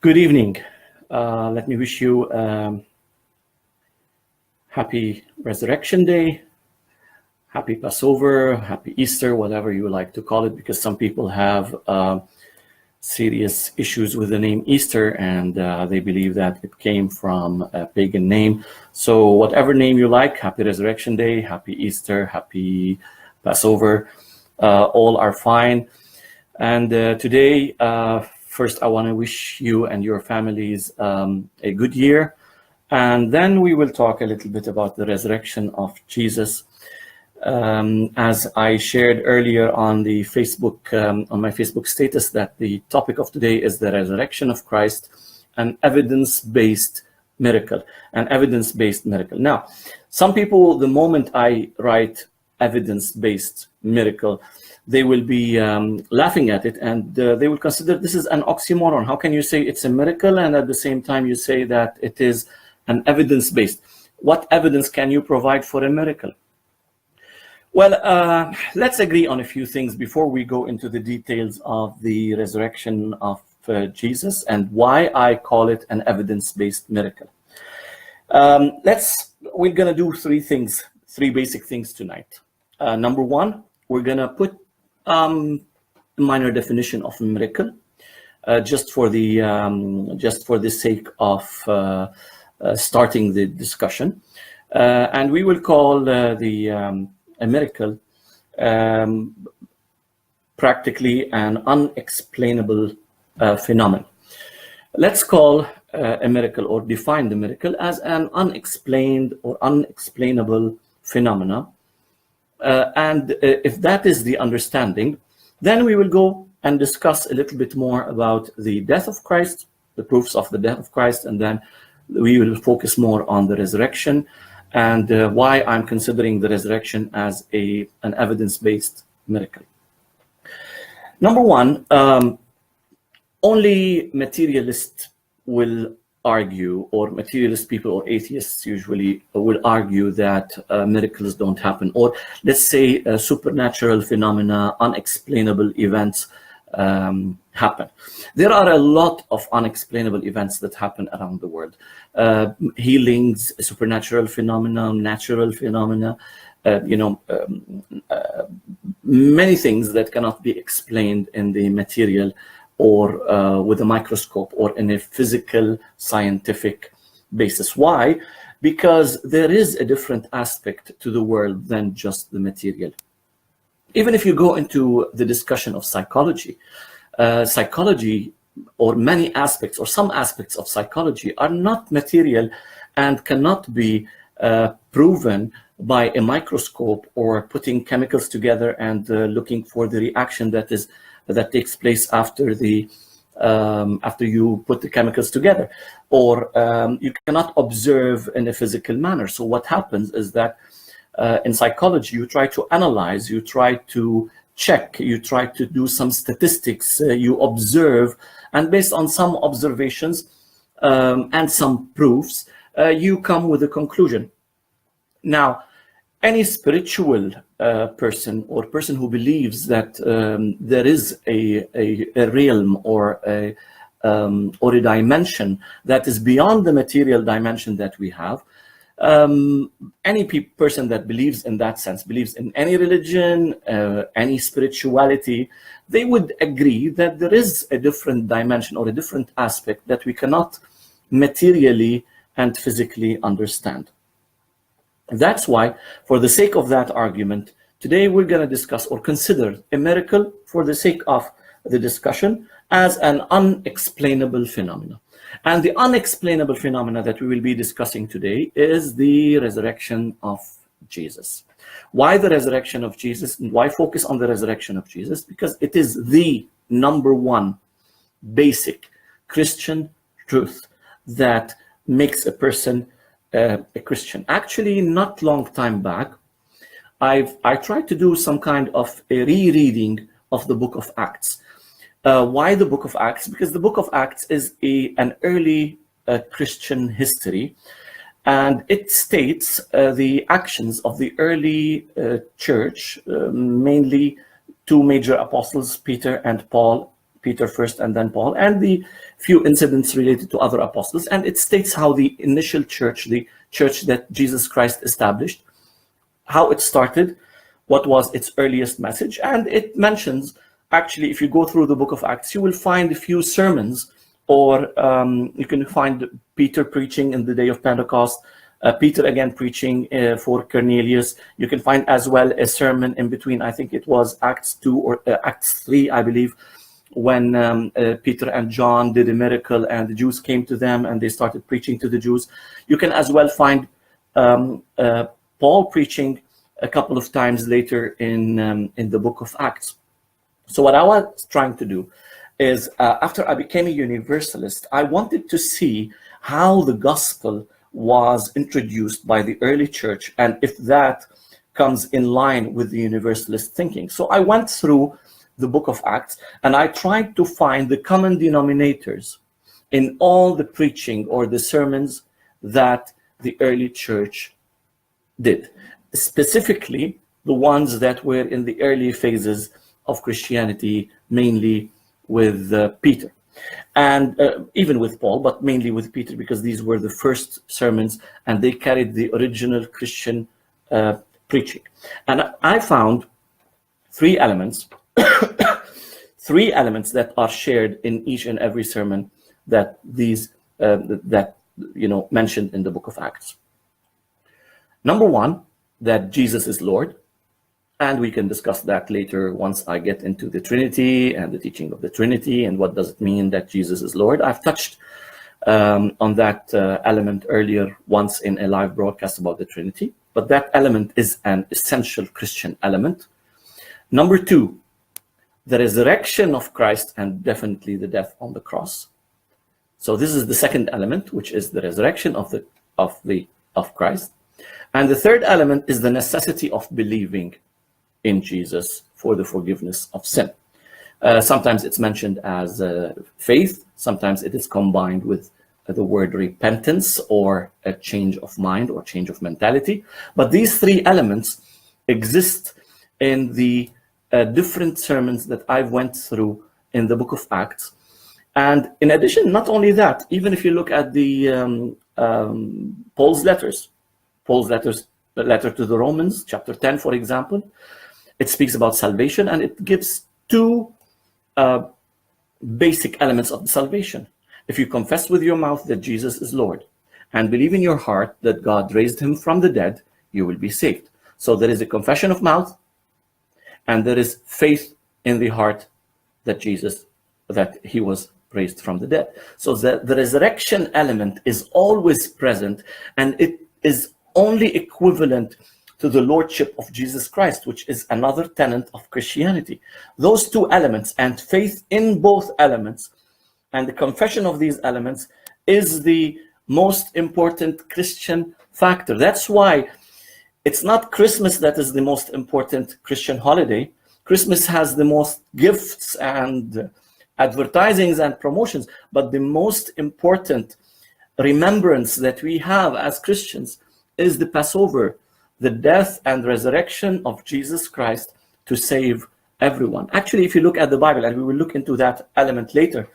Good evening. Let me wish you happy Resurrection Day, happy Passover, happy Easter, whatever you like to call it, because some people have serious issues with the name Easter, and they believe that it came from a pagan name. So whatever name you like, happy Resurrection Day, happy Easter, happy Passover, all are fine. And today, first, I want to wish you and your families a good year. And then we will talk a little bit about the resurrection of Jesus. As I shared earlier on the Facebook, on my Facebook status, that the topic of today is the resurrection of Christ, an evidence-based miracle, an evidence-based miracle. Now, some people, the moment I write evidence-based miracle, they will be laughing at it, and they will consider this is an oxymoron. How can you say it's a miracle and at the same time you say that it is an evidence-based? What evidence can you provide for a miracle? Well, let's agree on a few things before we go into the details of the resurrection of Jesus and why I call it an evidence-based miracle. We're gonna do three basic things tonight. Number one, we're gonna put a minor definition of miracle, just for the sake of starting the discussion, and we will call a miracle practically an unexplainable phenomenon. Let's call a miracle, or define the miracle as an unexplained or unexplainable phenomena. And if that is the understanding, then we will go and discuss a little bit more about the death of Christ, the proofs of the death of Christ, and then we will focus more on the resurrection and why I'm considering the resurrection as an evidence-based miracle. Number one, only materialists will argue, or materialist people or atheists usually will argue that miracles don't happen, or let's say supernatural phenomena, unexplainable events happen. There are a lot of unexplainable events that happen around the world. Healings, supernatural phenomena, natural phenomena, many things that cannot be explained in the material or with a microscope or in a physical scientific basis. Why? Because there is a different aspect to the world than just the material. Even if you go into the discussion of psychology, psychology, or many aspects or some aspects of psychology are not material and cannot be proven by a microscope or putting chemicals together and looking for the reaction that takes place after you put the chemicals together, or you cannot observe in a physical manner. So what happens is that in psychology, you try to analyze, you try to check, you try to do some statistics, you observe, and based on some observations and some proofs, you come with a conclusion. Now, any spiritual person or person who believes that there is a realm or a dimension that is beyond the material dimension that we have, any person that believes in that sense, believes in any religion, any spirituality, they would agree that there is a different dimension or a different aspect that we cannot materially and physically understand. That's why, for the sake of that argument, today we're going to discuss or consider a miracle, for the sake of the discussion, as an unexplainable phenomenon. And the unexplainable phenomena that we will be discussing today is the resurrection of Jesus. Why the resurrection of Jesus? And why focus on the resurrection of Jesus? Because it is the number one basic Christian truth that makes a person a Christian. Actually, not long time back, I tried to do some kind of a rereading of the book of Acts. Why the book of Acts? Because the book of Acts is an early Christian history, and it states the actions of the early church, mainly two major apostles, Peter and Paul, Peter first and then Paul, and the few incidents related to other apostles. And it states how the initial church, the church that Jesus Christ established, how it started, what was its earliest message. And it mentions, actually, if you go through the book of Acts, you will find a few sermons, or you can find Peter preaching in the day of Pentecost, Peter again preaching for Cornelius. You can find as well a sermon in between, I think it was Acts 2 or Acts 3, I believe, when Peter and John did a miracle and the Jews came to them and they started preaching to the Jews. You can as well find Paul preaching a couple of times later in the book of Acts. So what I was trying to do is, after I became a universalist, I wanted to see how the gospel was introduced by the early church and if that comes in line with the universalist thinking. So I went through the book of Acts and I tried to find the common denominators in all the preaching or the sermons that the early church did, specifically the ones that were in the early phases of Christianity, mainly with Peter. And even with Paul, but mainly with Peter, because these were the first sermons and they carried the original Christian preaching. And I found three elements, three elements that are shared in each and every sermon that mentioned in the book of Acts. Number one, that Jesus is Lord. And we can discuss that later once I get into the Trinity and the teaching of the Trinity and what does it mean that Jesus is Lord. I've touched on that element earlier once in a live broadcast about the Trinity, but that element is an essential Christian element. Number two, the resurrection of Christ and definitely the death on the cross. So this is the second element, which is the resurrection of Christ. And the third element is the necessity of believing in Jesus for the forgiveness of sin. Sometimes it's mentioned as faith. Sometimes it is combined with the word repentance or a change of mind or change of mentality. But these three elements exist in the different sermons that I've went through in the book of Acts. And in addition, not only that, even if you look at the Paul's letters, the letter to the Romans, chapter 10, for example, it speaks about salvation and it gives two basic elements of the salvation. If you confess with your mouth that Jesus is Lord and believe in your heart that God raised him from the dead, you will be saved. So there is a confession of mouth and there is faith in the heart that he was raised from the dead. So the resurrection element is always present and it is only equivalent to the lordship of Jesus Christ, which is another tenet of Christianity. Those two elements and faith in both elements and the confession of these elements is the most important Christian factor. That's why it's not Christmas that is the most important Christian holiday. Christmas has the most gifts and advertisings and promotions, but the most important remembrance that we have as Christians is the Passover, the death and resurrection of Jesus Christ to save everyone. Actually, if you look at the Bible, and we will look into that element later,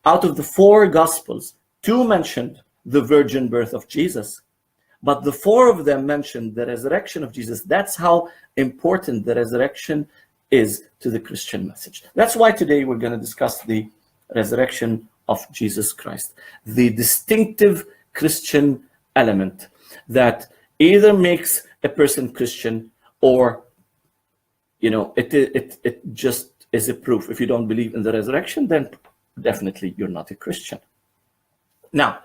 out of the four Gospels, two mentioned the virgin birth of Jesus, but the four of them mentioned the resurrection of Jesus. That's how important the resurrection is to the Christian message. That's why today we're going to discuss the resurrection of Jesus Christ, the distinctive Christian element that either makes a person Christian or, it just is a proof. If you don't believe in the resurrection, then definitely you're not a Christian. Now,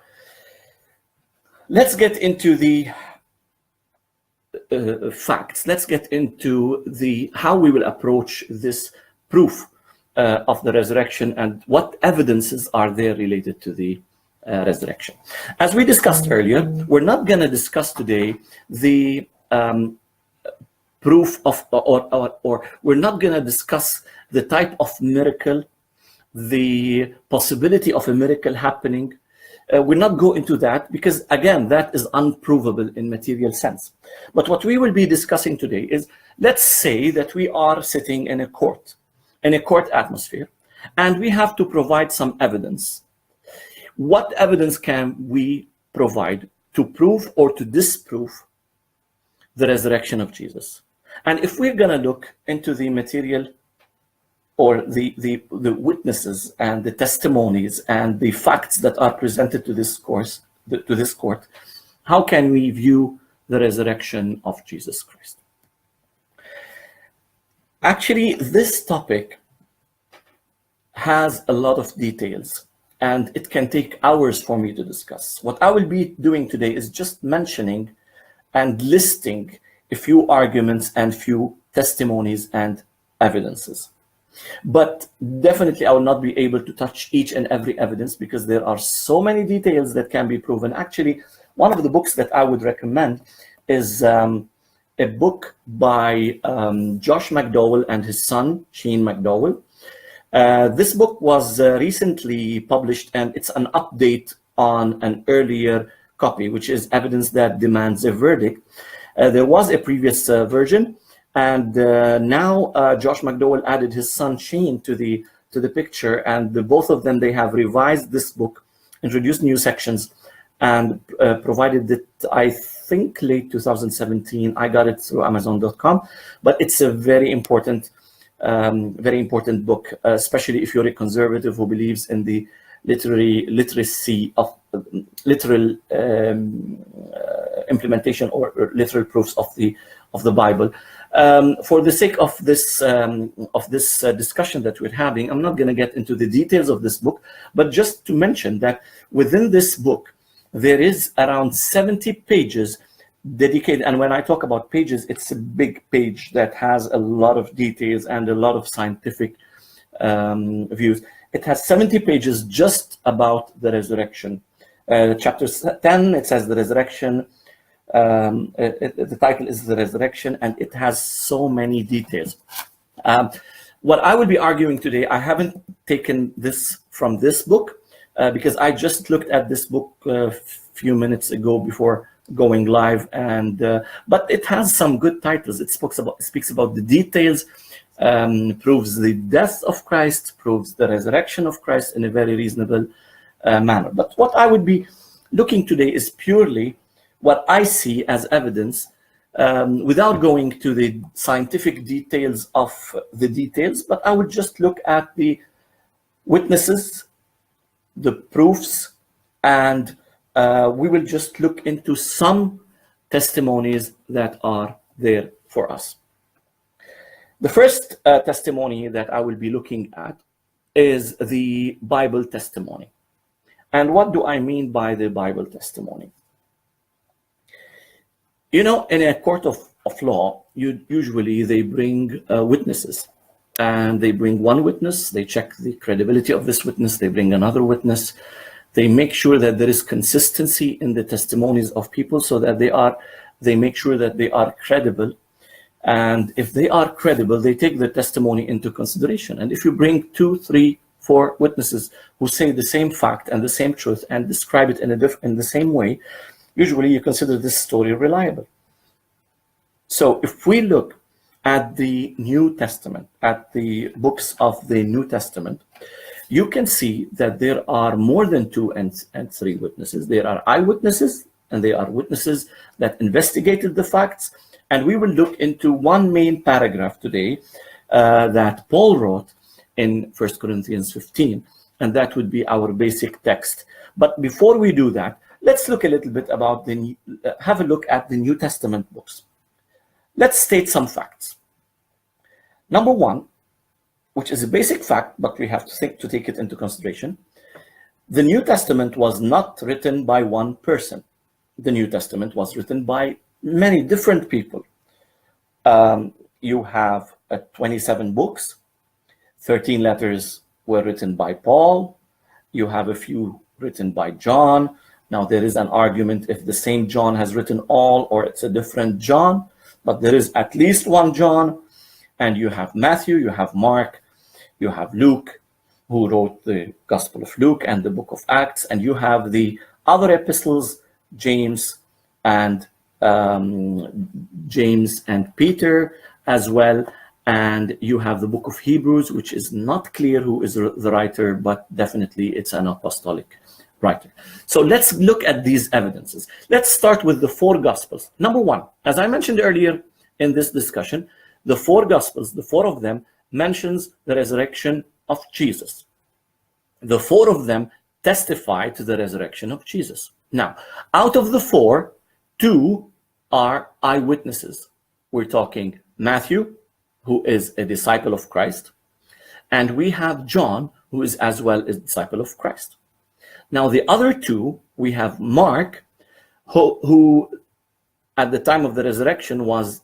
let's get into the facts. Let's get into how we will approach this proof of the resurrection and what evidences are there related to the resurrection. As we discussed earlier, we're not going to discuss today the proof of, or we're not going to discuss the type of miracle, the possibility of a miracle happening. We'll not go into that because, again, that is unprovable in material sense. But what we will be discussing today is, let's say that we are sitting in a court atmosphere, and we have to provide some evidence. What evidence can we provide to prove or to disprove the resurrection of Jesus? And if we're going to look into the material or the witnesses and the testimonies and the facts that are presented to this court, how can we view the resurrection of Jesus Christ? Actually, this topic has a lot of details, and it can take hours for me to discuss. What I will be doing today is just mentioning and listing a few arguments and few testimonies and evidences. But definitely I will not be able to touch each and every evidence because there are so many details that can be proven. Actually, one of the books that I would recommend is a book by Josh McDowell and his son, Shane McDowell. This book was recently published, and it's an update on an earlier copy, which is Evidence That Demands a Verdict. There was a previous version, and now Josh McDowell added his son Shane to the picture, and both of them, they have revised this book, introduced new sections, and provided it, I think, late 2017. I got it through Amazon.com, but it's a very important book, especially if you're a conservative who believes in the literacy of literal implementation or literal proofs of the Bible. For the sake of this discussion that we're having, I'm not going to get into the details of this book, but just to mention that within this book there is around 70 pages dedicated, and when I talk about pages, it's a big page that has a lot of details and a lot of scientific views. It has 70 pages just about the resurrection. Chapter 10, it says the resurrection. The title is The Resurrection, and it has so many details. What I will be arguing today, I haven't taken this from this book because I just looked at this book a few minutes ago before going live, and but it has some good titles. It speaks about the details, proves the death of Christ, proves the resurrection of Christ in a very reasonable manner. But what I would be looking today is purely what I see as evidence, without going to the scientific details of the details, but I would just look at the witnesses, the proofs, and we will just look into some testimonies that are there for us. The first testimony that I will be looking at is the Bible testimony. And what do I mean by the Bible testimony? You know, in a court of law, usually they bring witnesses, and they bring one witness, they check the credibility of this witness, they bring another witness, they make sure that there is consistency in the testimonies of people so that they make sure that they are credible. And if they are credible, they take the testimony into consideration. And if you bring 2, 3, 4 witnesses who say the same fact and the same truth and describe it in the same way, usually you consider this story reliable. So if we look at the New Testament, at the books of the New Testament, you can see that there are more than 2 and 3 witnesses. There are eyewitnesses, and they are witnesses that investigated the facts. And we will look into one main paragraph today that Paul wrote in 1 Corinthians 15, and that would be our basic text. But before we do that, let's look a little bit about have a look at the New Testament books. Let's state some facts. Number 1, which is a basic fact, but we have to take it into consideration. The New Testament was not written by one person. The New Testament was written by many different people. You have 27 books, 13 letters were written by Paul. You have a few written by John. Now there is an argument if the same John has written all or it's a different John, but there is at least one John. And you have Matthew, you have Mark, you have Luke, who wrote the Gospel of Luke and the book of Acts, and you have the other epistles, James and Peter as well, and you have the book of Hebrews, which is not clear who is the writer, but definitely it's an apostolic writer. So let's look at these evidences. Let's start with the four Gospels. Number one, as I mentioned earlier in this discussion, the four Gospels, the four of them, mentions the resurrection of Jesus. The four of them testify to the resurrection of Jesus. Now, out of the four, two are eyewitnesses. We're talking Matthew, who is a disciple of Christ, and we have John, who is as well a disciple of Christ. Now, the other two, we have Mark, who at the time of the resurrection was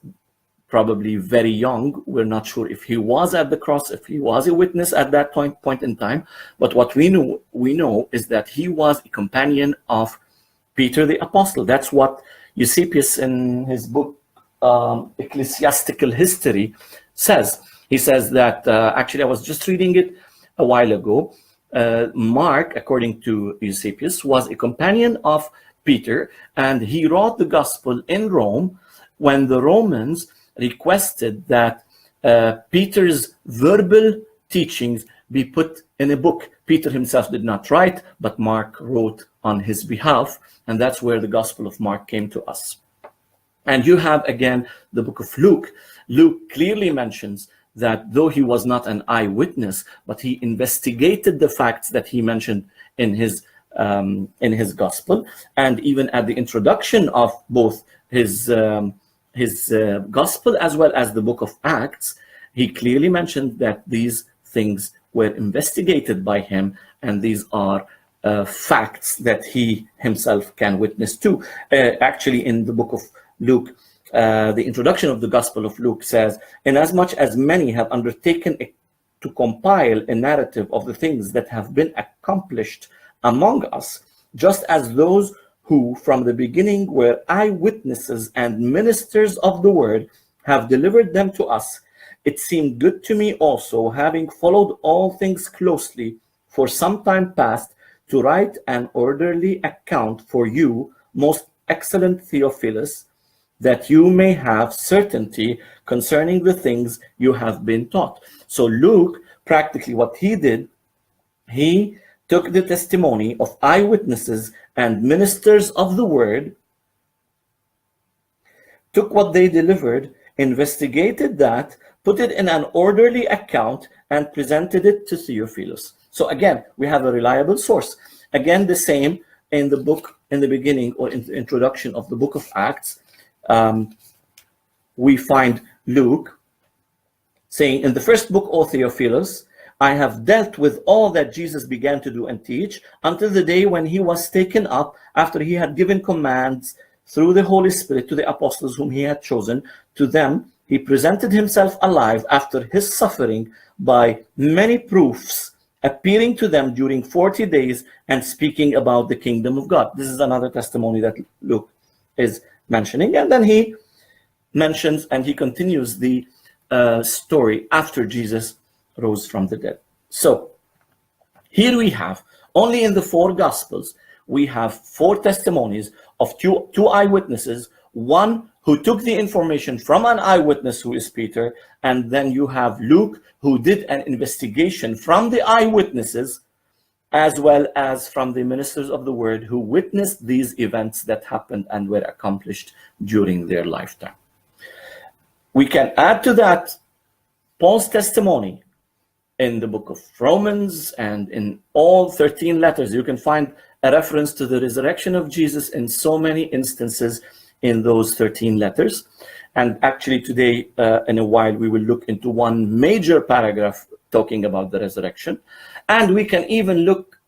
probably very young. We're not sure if he was at the cross, if he was a witness at that point in time. But what we know is that he was a companion of Peter the Apostle. That's what Eusebius in his book Ecclesiastical History says. He says that, actually I was just reading it a while ago, Mark, according to Eusebius, was a companion of Peter, and he wrote the gospel in Rome when the Romans requested that Peter's verbal teachings be put in a book. Peter himself did not write, but Mark wrote on his behalf, and that's where the Gospel of Mark came to us. And you have, again, the book of Luke. Luke clearly mentions that though he was not an eyewitness, but he investigated the facts that he mentioned in his gospel. And even at the introduction of both his gospel as well as the book of Acts, he clearly mentioned that these things were investigated by him, and these are facts that he himself can witness to. Actually, in the book of Luke, the introduction of the Gospel of Luke says, "Inasmuch as many have undertaken to compile a narrative of the things that have been accomplished among us, just as those who from the beginning were eyewitnesses and ministers of the word have delivered them to us, it seemed good to me also, having followed all things closely for some time past, to write an orderly account for you, most excellent Theophilus, that you may have certainty concerning the things you have been taught." So Luke, practically what he did, he took the testimony of eyewitnesses and ministers of the word, took what they delivered, investigated that, put it in an orderly account, and presented it to Theophilus. So again, we have a reliable source. Again, the same in the book, in the beginning or in the introduction of the book of Acts, we find Luke saying, "In the first book, O Theophilus, I have dealt with all that Jesus began to do and teach until the day when he was taken up, after he had given commands through the Holy Spirit to the apostles whom he had chosen. To them he presented himself alive after his suffering by many proofs, appearing to them during 40 days and speaking about the kingdom of God." This is another testimony that Luke is mentioning. And then he mentions and he continues the story after Jesus rose from the dead. So here we have, only in the four Gospels, we have four testimonies of two eyewitnesses, one who took the information from an eyewitness, who is Peter, and then you have Luke, who did an investigation from the eyewitnesses, as well as from the ministers of the word, who witnessed these events that happened and were accomplished during their lifetime. We can add to that Paul's testimony in the book of Romans, and in all 13 letters. You can find a reference to the resurrection of Jesus in so many instances in those 13 letters. And actually today, in a while, we will look into one major paragraph talking about the resurrection. And we can even look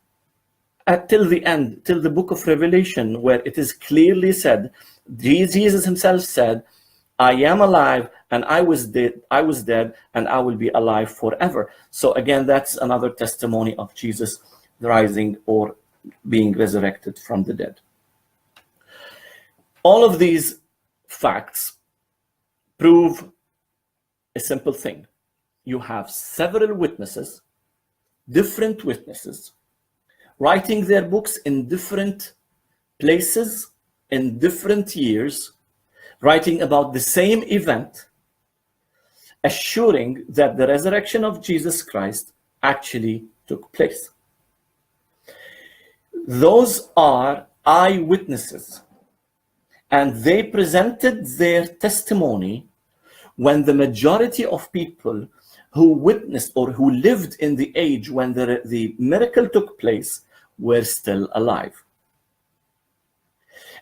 at till the end, till the book of Revelation, where it is clearly said, Jesus himself said, "I am alive, and I was dead, and I will be alive forever." So again, that's another testimony of Jesus rising or being resurrected from the dead. All of these facts prove a simple thing. You have several witnesses, different witnesses, writing their books in different places, in different years, writing about the same event, assuring that the resurrection of Jesus Christ actually took place. Those are eyewitnesses, and they presented their testimony when the majority of people who witnessed or who lived in the age when the miracle took place were still alive.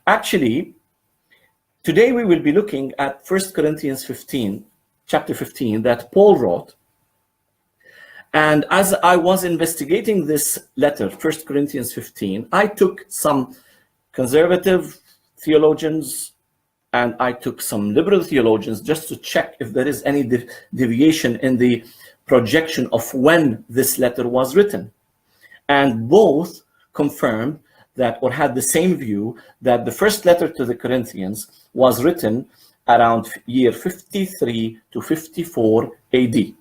Actually, today we will be looking at 1 Corinthians 15, chapter 15, that Paul wrote. And as I was investigating this letter, 1 Corinthians 15, I took some conservative theologians and I took some liberal theologians just to check if there is any deviation in the projection of when this letter was written. And both confirmed that, or had the same view, that the first letter to the Corinthians was written around year 53 to 54 AD.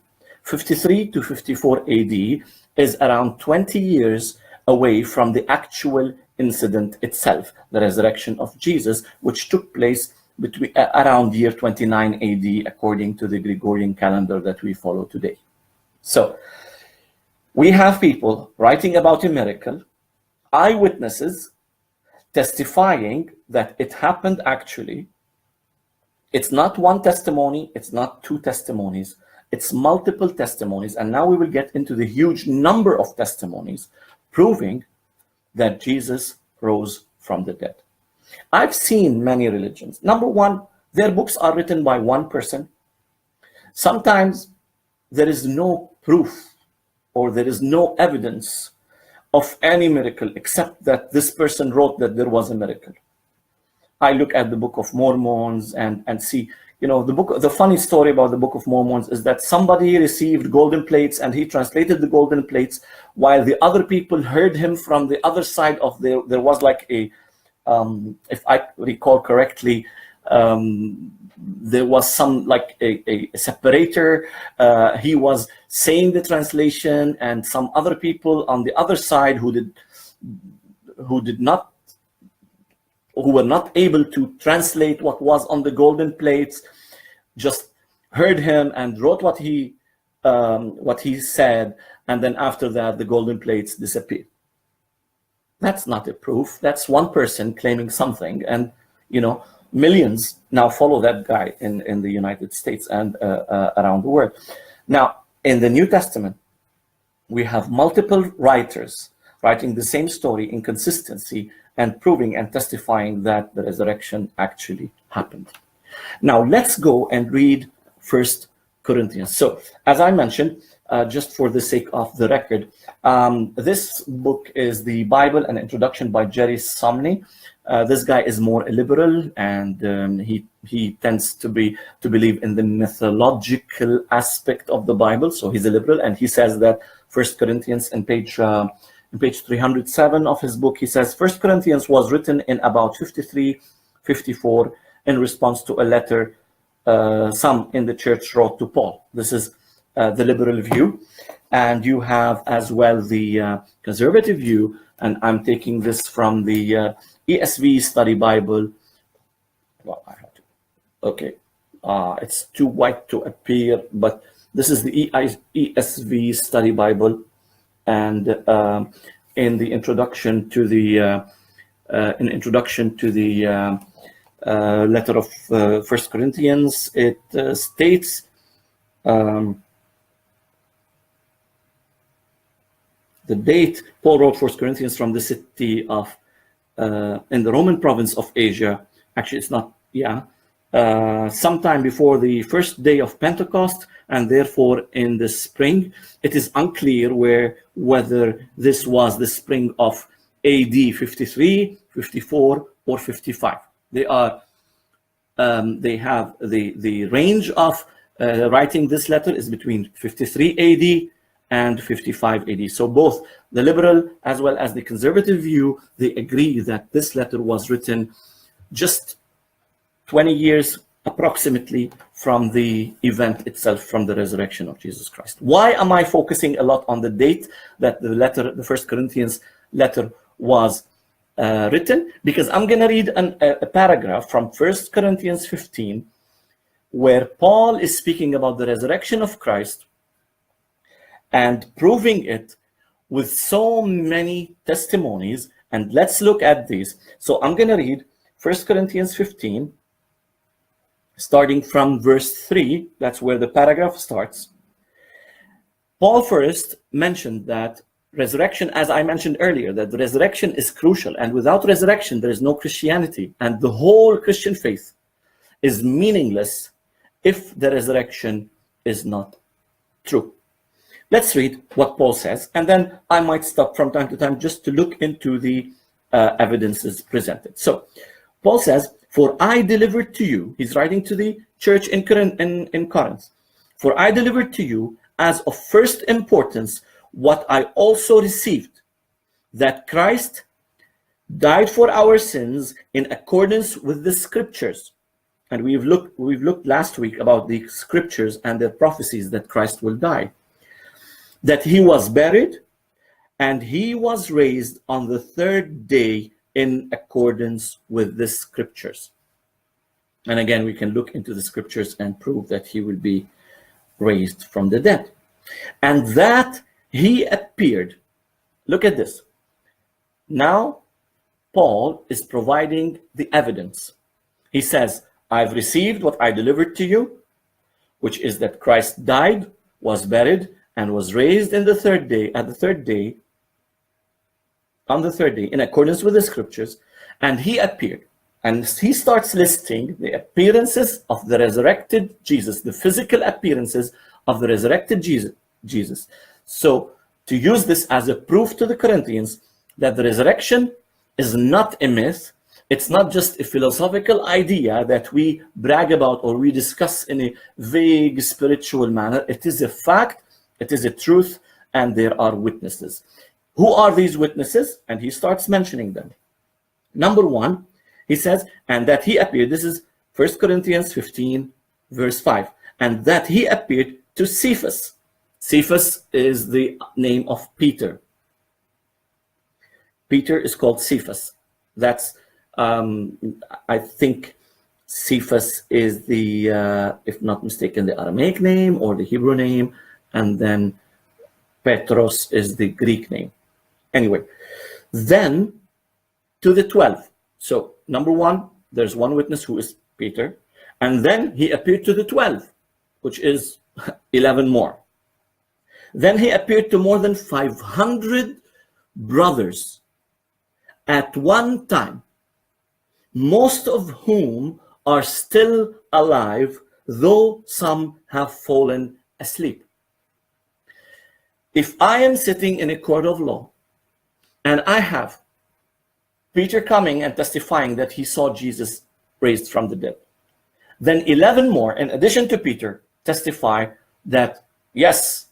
53 to 54 AD is around 20 years away from the actual incident itself, the resurrection of Jesus, which took place between around year 29 AD, according to the Gregorian calendar that we follow today. So we have people writing about a miracle, eyewitnesses testifying that it happened actually. It's not one testimony, it's not two testimonies, it's multiple testimonies. And now we will get into the huge number of testimonies proving that Jesus rose from the dead. I've seen many religions. Number one, their books are written by one person. Sometimes there is no proof or there is no evidence of any miracle except that this person wrote that there was a miracle. I look at the Book of Mormons and see, the funny story about the Book of Mormons is that somebody received golden plates and he translated the golden plates while the other people heard him from the other side of there was like a, if I recall correctly, there was some like a separator. He was saying the translation and some other people on the other side who were not able to translate what was on the golden plates just heard him and wrote what he said, and then after that the golden plates disappeared. That's not a proof. That's one person claiming something, and millions now follow that guy in the United States and around the world. Now, in the New Testament, we have multiple writers writing the same story in consistency and proving and testifying that the resurrection actually happened. Now, let's go and read 1 Corinthians. So, as I mentioned, just for the sake of the record, this book is the Bible, an introduction by Jerry Sumney. This guy is more liberal, and he tends to believe in the mythological aspect of the Bible. So he's a liberal, and he says that 1 Corinthians in page 307 of his book, he says 1 Corinthians was written in about 53, 54 in response to a letter some in the church wrote to Paul. This is the liberal view, and you have as well the conservative view, and I'm taking this from the ESV Study Bible. Well, I have to. Okay, it's too white to appear, but this is the ESV Study Bible, and in the introduction to the letter of 1 Corinthians, it states. The date Paul wrote 1 Corinthians from the city of, in the Roman province of Asia. Actually, it's not, sometime before the first day of Pentecost, and therefore in the spring. It is unclear whether this was the spring of AD 53, 54, or 55. They have the range of writing this letter is between 53 AD and 55 AD. So both the liberal as well as the conservative view, they agree that this letter was written just 20 years approximately from the event itself, from the resurrection of Jesus Christ. Why am I focusing a lot on the date that the 1 Corinthians letter was written? Because I'm going to read a paragraph from 1 Corinthians 15 where Paul is speaking about the resurrection of Christ and proving it with so many testimonies. And let's look at these. So I'm going to read 1 Corinthians 15, starting from verse 3. That's where the paragraph starts. Paul first mentioned that resurrection, as I mentioned earlier, that the resurrection is crucial. And without resurrection, there is no Christianity. And the whole Christian faith is meaningless if the resurrection is not true. Let's read what Paul says, and then I might stop from time to time just to look into the evidences presented. So Paul says, for I delivered to you, he's writing to the church in Corinth, for I delivered to you as of first importance what I also received, that Christ died for our sins in accordance with the scriptures. And we've looked last week about the scriptures and the prophecies that Christ will die. That he was buried and he was raised on the third day in accordance with the scriptures. And again, we can look into the scriptures and prove that he will be raised from the dead. And that he appeared. Look at this. Now, Paul is providing the evidence. He says, I've received what I delivered to you, which is that Christ died, was buried, and was raised on the third day, in accordance with the scriptures, and he appeared. And he starts listing the appearances of the resurrected Jesus, the physical appearances of the resurrected Jesus. So to use this as a proof to the Corinthians that the resurrection is not a myth, it's not just a philosophical idea that we brag about or we discuss in a vague spiritual manner. It is a fact. It is a truth, and there are witnesses. Who are these witnesses? And he starts mentioning them. Number one, he says, and that he appeared, this is 1 Corinthians 15, verse 5, and that he appeared to Cephas. Cephas is the name of Peter. Peter is called Cephas. That's, I think, Cephas is the, if not mistaken, the Aramaic name or the Hebrew name. And then Petros is the Greek name. Anyway, then to the 12. So number one, there's one witness who is Peter. And then he appeared to the 12, which is 11 more. Then he appeared to more than 500 brothers at one time, most of whom are still alive, though some have fallen asleep. If I am sitting in a court of law and I have Peter coming and testifying that he saw Jesus raised from the dead, then 11 more, in addition to Peter, testify that, yes,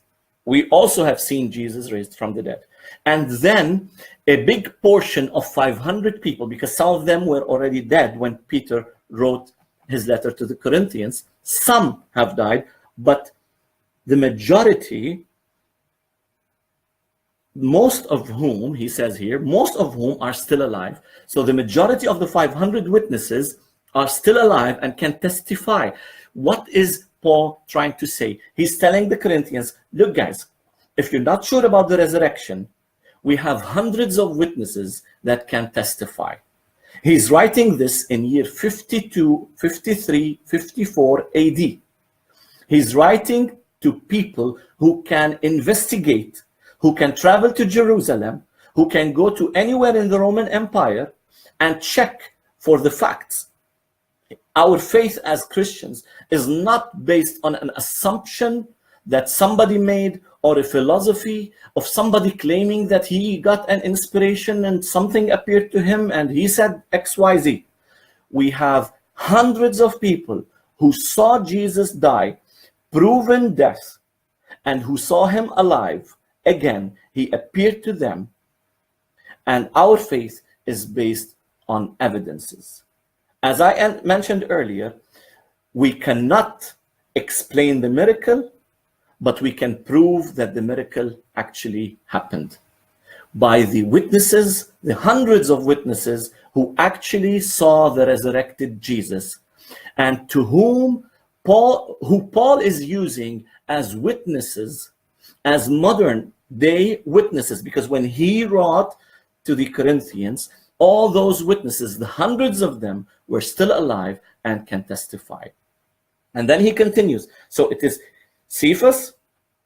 we also have seen Jesus raised from the dead. And then a big portion of 500 people, because some of them were already dead when Peter wrote his letter to the Corinthians, some have died, but the majority, most of whom, he says here, most of whom are still alive. So the majority of the 500 witnesses are still alive and can testify. What is Paul trying to say? He's telling the Corinthians, look guys, if you're not sure about the resurrection, we have hundreds of witnesses that can testify. He's writing this in year 52, 53, 54 AD. He's writing to people who can investigate, who can travel to Jerusalem, who can go to anywhere in the Roman Empire and check for the facts. Our faith as Christians is not based on an assumption that somebody made or a philosophy of somebody claiming that he got an inspiration and something appeared to him and he said XYZ. We have hundreds of people who saw Jesus die, proven death, and who saw him alive. Again, he appeared to them, and our faith is based on evidences. As I mentioned earlier, we cannot explain the miracle, but we can prove that the miracle actually happened by the witnesses, the hundreds of witnesses who actually saw the resurrected Jesus, and to whom who Paul is using as witnesses, as modern day witnesses, because when he wrote to the Corinthians, all those witnesses, the hundreds of them, were still alive and can testify. And then he continues. So it is Cephas,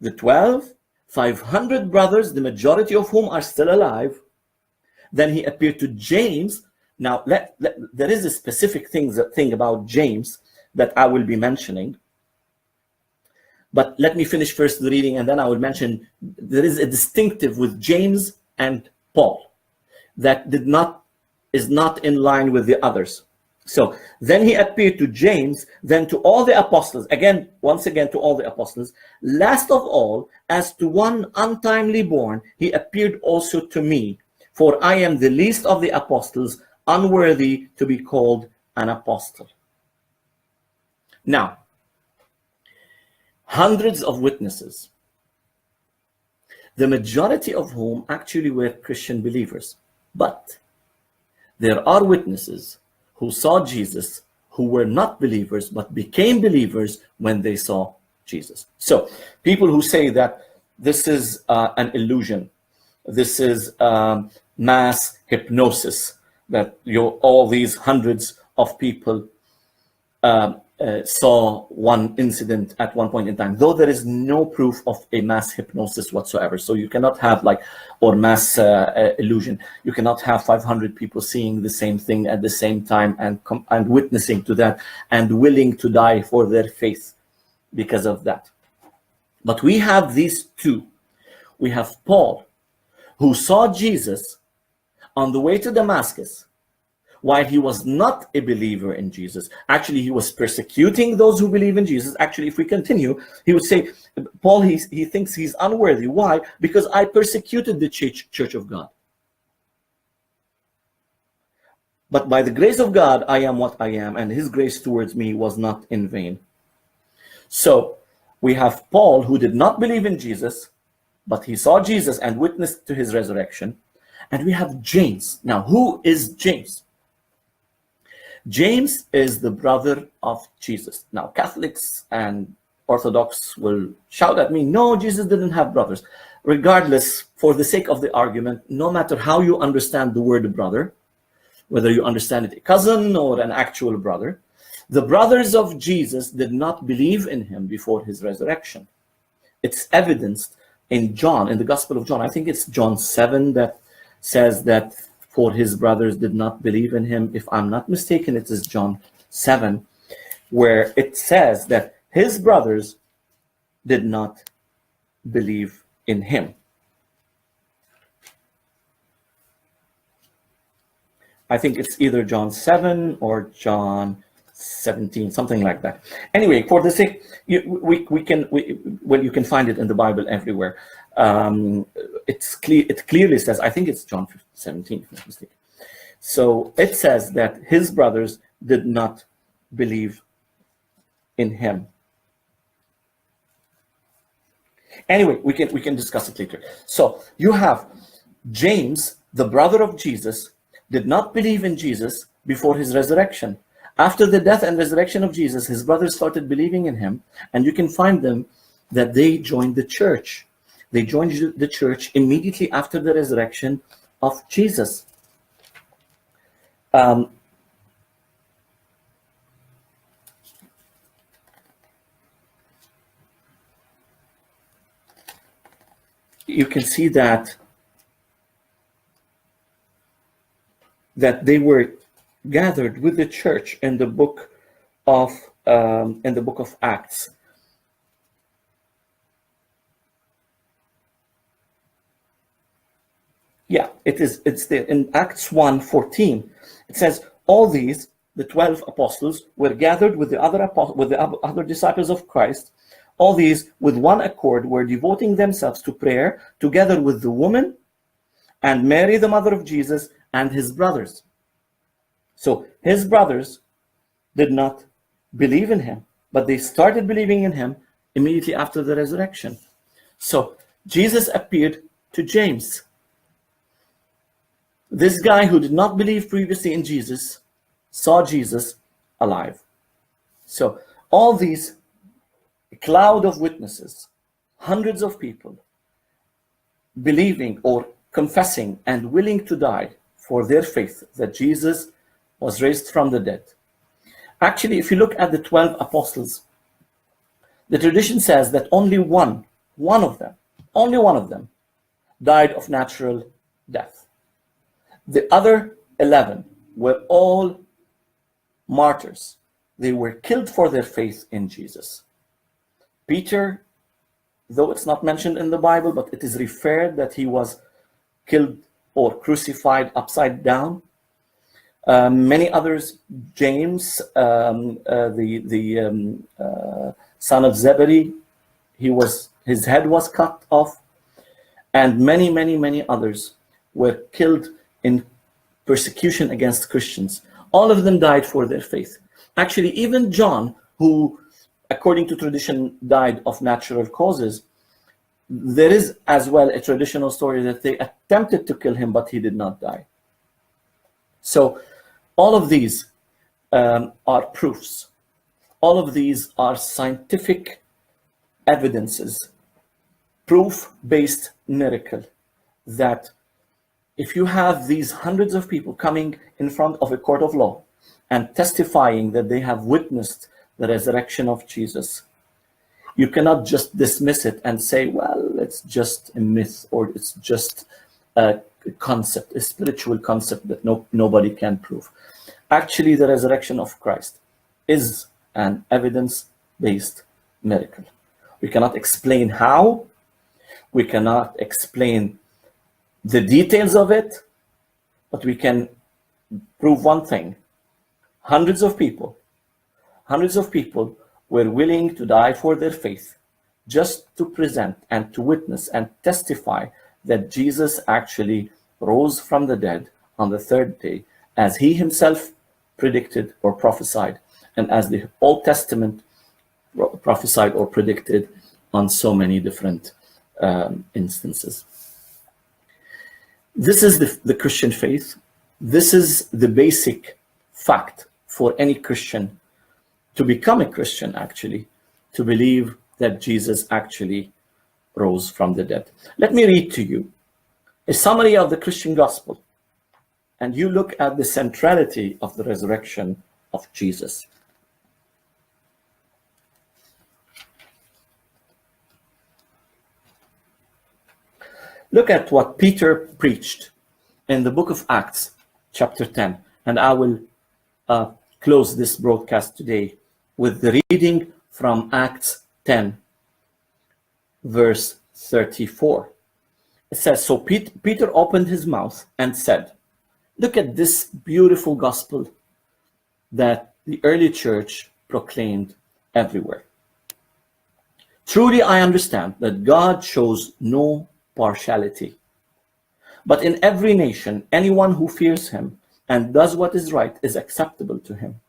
the 12, 500 brothers, the majority of whom are still alive. Then he appeared to James. Now, there is a specific thing about James that I will be mentioning. But let me finish first the reading, and then I will mention there is a distinctive with James and Paul that is not in line with the others. So then he appeared to James, then to all the apostles, once again to all the apostles. Last of all, as to one untimely born, he appeared also to me, for I am the least of the apostles, unworthy to be called an apostle. Now, hundreds of witnesses, the majority of whom actually were Christian believers. But there are witnesses who saw Jesus who were not believers but became believers when they saw Jesus. So people who say that this is an illusion, this is mass hypnosis, that all these hundreds of people saw one incident at one point in time, though there is no proof of a mass hypnosis whatsoever. So you cannot have or mass illusion. You cannot have 500 people seeing the same thing at the same time and witnessing to that and willing to die for their faith because of that. But we have these two. We have Paul, who saw Jesus on the way to Damascus, while he was not a believer in Jesus. Actually, he was persecuting those who believe in Jesus. Actually, if we continue, he would say, Paul, he thinks he's unworthy. Why? Because I persecuted the church of God. But by the grace of God, I am what I am, and his grace towards me was not in vain. So we have Paul, who did not believe in Jesus, but he saw Jesus and witnessed to his resurrection. And we have James. Now, who is James? James is the brother of Jesus. Now, Catholics and Orthodox will shout at me, no, Jesus didn't have brothers. Regardless, for the sake of the argument, no matter how you understand the word brother, whether you understand it a cousin or an actual brother, the brothers of Jesus did not believe in him before his resurrection. It's evidenced in John, in the Gospel of John. I think it's John 7 that says that for his brothers did not believe in him. If I'm not mistaken, it is John 7, where it says that his brothers did not believe in him. I think it's either John 7 or John 17, something like that. Anyway, for the sake, you can find it in the Bible everywhere. It clearly says, I think it's John 17, if I'm not mistaken. So it says that his brothers did not believe in him. Anyway, we can discuss it later. So you have James, the brother of Jesus, did not believe in Jesus before his resurrection. After the death and resurrection of Jesus, his brothers started believing in him, and you can find them that they joined the church. They joined the church immediately after the resurrection of Jesus. You can see that they were gathered with the church in the book of Acts. Yeah, it's there in Acts 1:14. It says, all these, the 12 apostles, were gathered with the other disciples of Christ. All these, with one accord, were devoting themselves to prayer, together with the woman and Mary, the mother of Jesus, and his brothers. So his brothers did not believe in him, but they started believing in him immediately after the resurrection. So Jesus appeared to James. This guy who did not believe previously in Jesus saw Jesus alive. So All these cloud of witnesses, hundreds of people believing or confessing and willing to die for their faith that Jesus was raised from the dead. Actually, if you look at the 12 apostles, the tradition says that only one of them died of natural death. The other 11 were all martyrs. They were killed for their faith in Jesus. Peter, though it's not mentioned in the Bible, but it is referred that he was killed or crucified upside down. Many others, James, son of Zebedee, his head was cut off, and many others were killed in persecution against Christians. All of them died for their faith. Actually, even John, who, according to tradition, died of natural causes, there is as well a traditional story that they attempted to kill him, but he did not die. So all of these are proofs. All of these are scientific evidences, proof-based miracle, that if you have these hundreds of people coming in front of a court of law and testifying that they have witnessed the resurrection of Jesus, you cannot just dismiss it and say, well, it's just a myth, or it's just a concept, a spiritual concept that nobody can prove. Actually, the resurrection of Christ is an evidence-based miracle. We cannot explain how, we cannot explain the details of it, but we can prove one thing. Hundreds of people were willing to die for their faith, just to present and to witness and testify that Jesus actually rose from the dead on the third day, as he himself predicted or prophesied, and as the Old Testament prophesied or predicted on so many different instances. This is the Christian faith. This is the basic fact for any Christian to become a Christian, actually, to believe that Jesus actually rose from the dead. Let me read to you a summary of the Christian gospel, and you look at the centrality of the resurrection of Jesus. Look at what Peter preached in the book of Acts, chapter 10, and I will close this broadcast today with the reading from Acts 10, verse 34. It says, so Peter opened his mouth and said, look at this beautiful gospel that the early church proclaimed everywhere. Truly, I understand that God shows no partiality, but in every nation, anyone who fears him and does what is right is acceptable to him.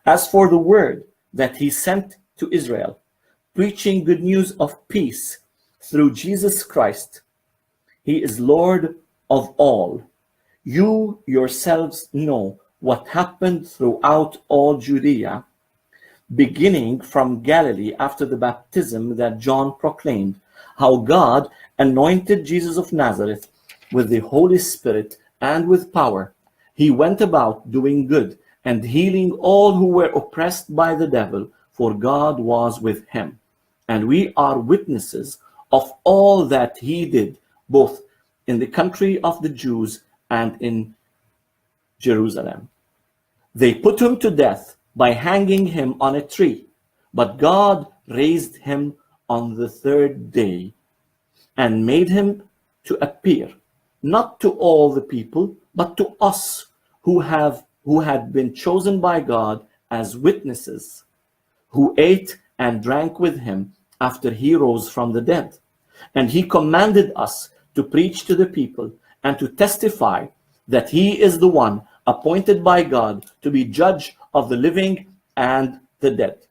As for the word that he sent to Israel, preaching good news of peace through Jesus Christ, he is Lord of all. You yourselves know what happened throughout all Judea, beginning from Galilee after the baptism that John proclaimed, how God anointed Jesus of Nazareth with the Holy Spirit and with power. He went about doing good and healing all who were oppressed by the devil, for God was with him. And we are witnesses of all that he did, both in the country of the Jews and in Jerusalem. They put him to death by hanging him on a tree, but God raised him on the third day and made him to appear, not to all the people, but to us who had been chosen by God as witnesses, who ate and drank with him after he rose from the dead. And he commanded us to preach to the people and to testify that he is the one appointed by God to be judge of the living and the dead.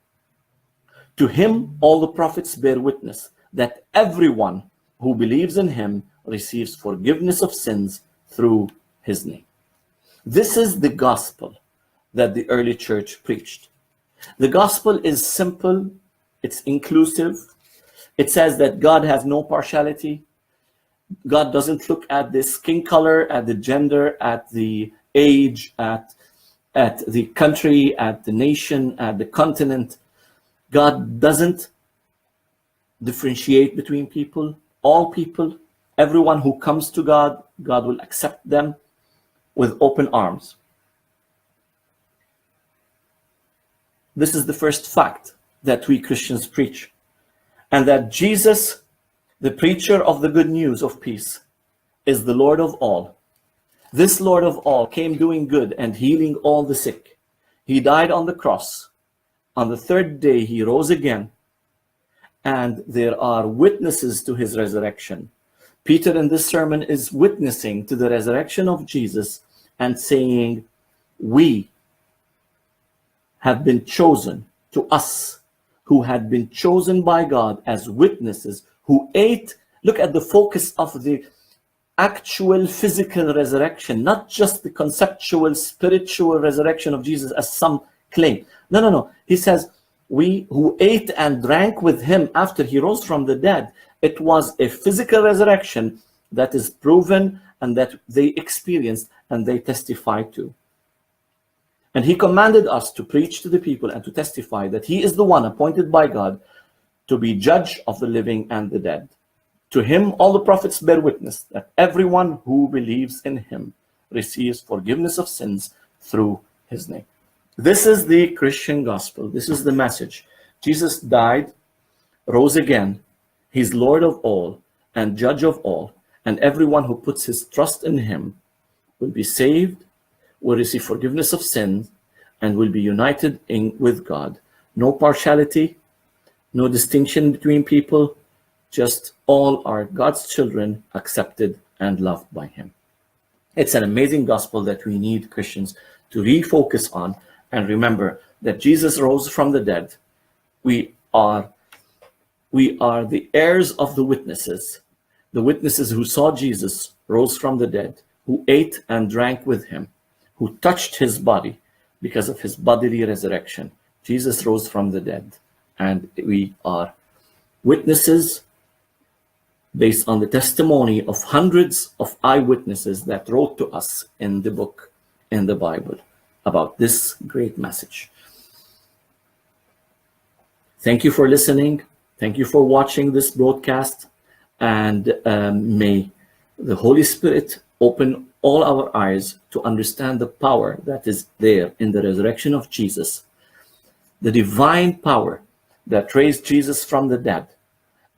To him all the prophets bear witness that everyone who believes in him receives forgiveness of sins through his name. This is the gospel that the early church preached. The gospel is simple, it's inclusive. It says that God has no partiality. God doesn't look at the skin color, at the gender, at the age, at the country, at the nation, at the continent. God doesn't differentiate between people. All people, everyone who comes to God, God will accept them with open arms. This is the first fact that we Christians preach. And that Jesus, the preacher of the good news of peace, is the Lord of all. This Lord of all came doing good and healing all the sick. He died on the cross. On the third day, he rose again. And there are witnesses to his resurrection. Peter in this sermon is witnessing to the resurrection of Jesus and saying, we have been chosen, to us who had been chosen by God as witnesses, who ate. Look at the focus of the actual physical resurrection, not just the conceptual, spiritual resurrection of Jesus as some claim. No. He says, we who ate and drank with him after he rose from the dead. It was a physical resurrection that is proven and that they experienced and they testified to. And he commanded us to preach to the people and to testify that he is the one appointed by God to be judge of the living and the dead. To him, all the prophets bear witness that everyone who believes in him receives forgiveness of sins through his name. This is the Christian gospel. This is the message. Jesus died, rose again. He's Lord of all and judge of all. And everyone who puts his trust in him will be saved, will receive forgiveness of sins, and will be united with God. No partiality, no distinction between people, just all are God's children, accepted and loved by him. It's an amazing gospel that we need Christians to refocus on and remember that Jesus rose from the dead. We are the heirs of the witnesses who saw Jesus rose from the dead, who ate and drank with him, who touched his body because of his bodily resurrection. Jesus rose from the dead, and we are witnesses based on the testimony of hundreds of eyewitnesses that wrote to us in the book, in the Bible, about this great message. Thank you for listening. Thank you for watching this broadcast, and may the Holy Spirit open all our eyes to understand the power that is there in the resurrection of Jesus. The divine power that raised Jesus from the dead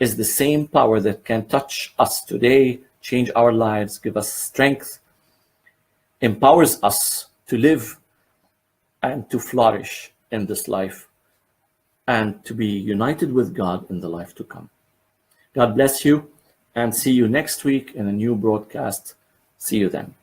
is the same power that can touch us today, change our lives, give us strength, empowers us to live and to flourish in this life and to be united with God in the life to come. God bless you, and see you next week in a new broadcast. See you then.